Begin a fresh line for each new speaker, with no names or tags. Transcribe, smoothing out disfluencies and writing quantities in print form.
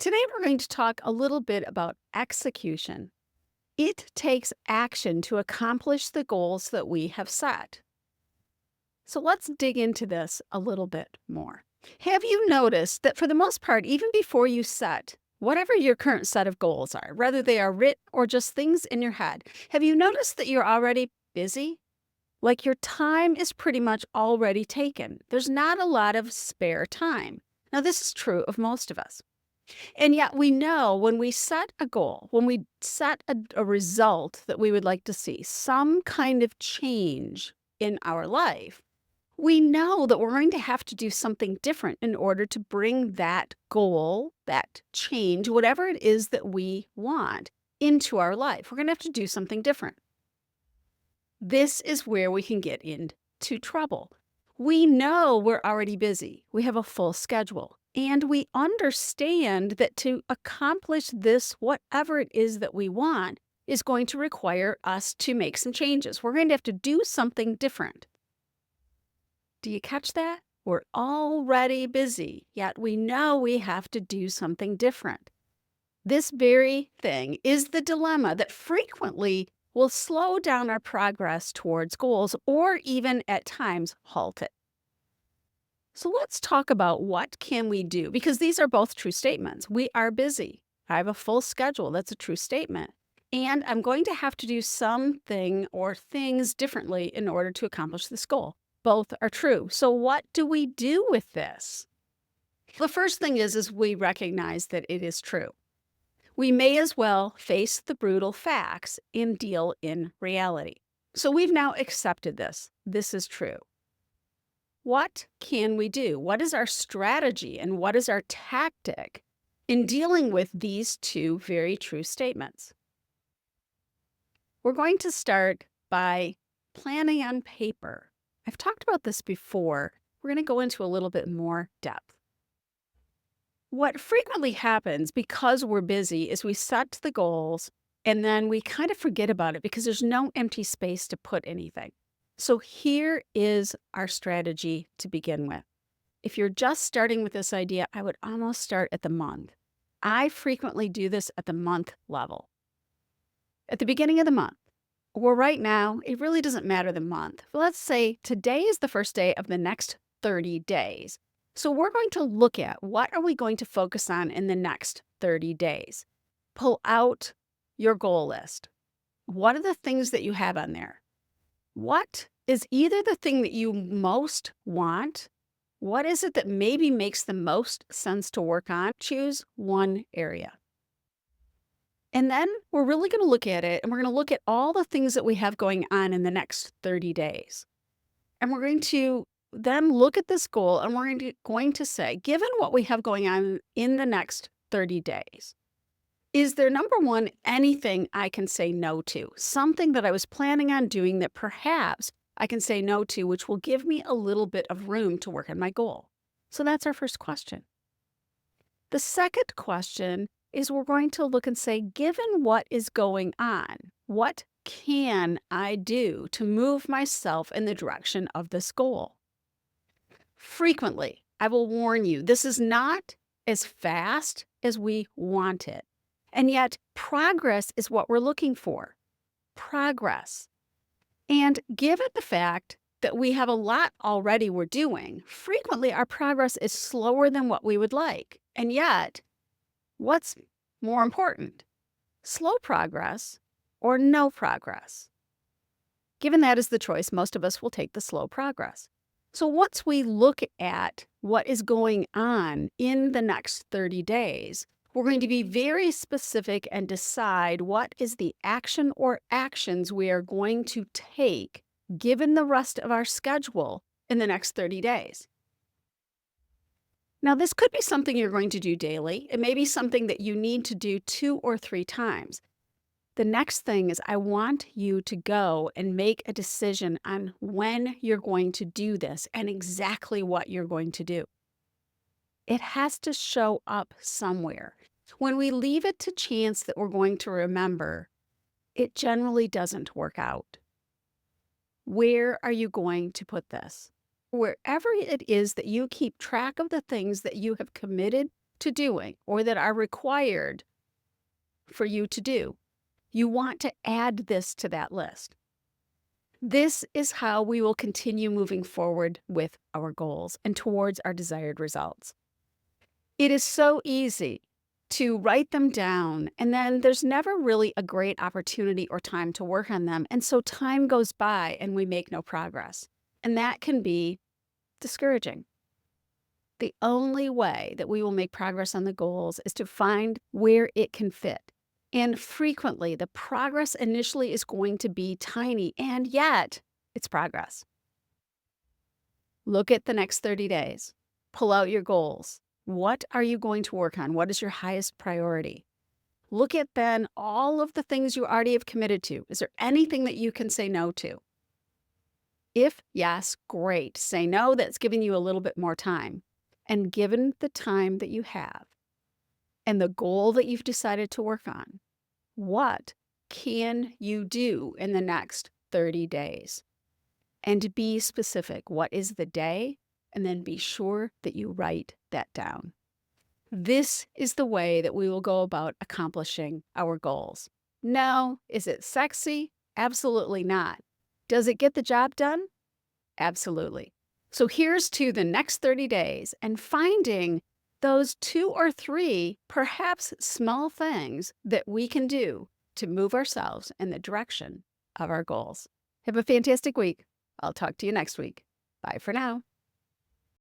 Today, we're going to talk a little bit about execution. It takes action to accomplish the goals that we have set. So let's dig into this a little bit more. Have you noticed that for the most part, even before you set whatever your current set of goals are, whether they are written or just things in your head, have you noticed that you're already busy? Like your time is pretty much already taken. There's not a lot of spare time. Now, this is true of most of us. And yet we know when we set a goal, when we set a result that we would like to see, some kind of change in our life, we know that we're going to have to do something different in order to bring that goal, that change, whatever it is that we want into our life. We're going to have to do something different. This is where we can get into trouble. We know we're already busy. We have a full schedule. And we understand that to accomplish this, whatever it is that we want, is going to require us to make some changes. We're going to have to do something different. Do you catch that? We're already busy, yet we know we have to do something different. This very thing is the dilemma that frequently will slow down our progress towards goals or even at times halt it. So let's talk about what can we do, because these are both true statements. We are busy. I have a full schedule. That's a true statement. And I'm going to have to do something or things differently in order to accomplish this goal. Both are true. So what do we do with this? The first thing is we recognize that it is true. We may as well face the brutal facts and deal in reality. So we've now accepted this. This is true. What can we do? What is our strategy and what is our tactic in dealing with these two very true statements? We're going to start by planning on paper. I've talked about this before. We're going to go into a little bit more depth. What frequently happens because we're busy is we set the goals and then we kind of forget about it because there's no empty space to put anything. So here is our strategy to begin with. If you're just starting with this idea, I would almost start at the month. I frequently do this at the month level. At the beginning of the month, or right now, it really doesn't matter the month. But let's say today is the first day of the next 30 days. So we're going to look at what are we going to focus on in the next 30 days. Pull out your goal list. What are the things that you have on there? What is either the thing that you most want? What is it that maybe makes the most sense to work on? Choose one area. And then we're really going to look at it and we're going to look at all the things that we have going on in the next 30 days. And we're going to then look at this goal and we're going to say, given what we have going on in the next 30 days, is there, number one, anything I can say no to? Something that I was planning on doing that perhaps I can say no to, which will give me a little bit of room to work on my goal. So that's our first question. The second question is we're going to look and say, given what is going on, what can I do to move myself in the direction of this goal? Frequently, I will warn you, this is not as fast as we want it. And yet, progress is what we're looking for. Progress. And given the fact that we have a lot already we're doing, frequently our progress is slower than what we would like. And yet, what's more important? Slow progress or no progress? Given that is the choice, most of us will take the slow progress. So once we look at what is going on in the next 30 days, we're going to be very specific and decide what is the action or actions we are going to take given the rest of our schedule in the next 30 days. Now, this could be something you're going to do daily. It may be something that you need to do 2 or 3 times. The next thing is I want you to go and make a decision on when you're going to do this and exactly what you're going to do. It has to show up somewhere. When we leave it to chance that we're going to remember, it generally doesn't work out. Where are you going to put this? Wherever it is that you keep track of the things that you have committed to doing or that are required for you to do. You want to add this to that list. This is how we will continue moving forward with our goals and towards our desired results. It is so easy to write them down, and then there's never really a great opportunity or time to work on them. And so time goes by and we make no progress. And that can be discouraging. The only way that we will make progress on the goals is to find where it can fit. And frequently, the progress initially is going to be tiny, and yet it's progress. Look at the next 30 days. Pull out your goals. What are you going to work on? What is your highest priority? Look at then all of the things you already have committed to. Is there anything that you can say no to? If yes, great. Say no, that's giving you a little bit more time. And given the time that you have and the goal that you've decided to work on, what can you do in the next 30 days? And be specific. What is the day? And then be sure that you write that down. This is the way that we will go about accomplishing our goals. Now, is it sexy? Absolutely not. Does it get the job done? Absolutely. So here's to the next 30 days and finding those 2 or 3, perhaps small things that we can do to move ourselves in the direction of our goals. Have a fantastic week. I'll talk to you next week. Bye for now.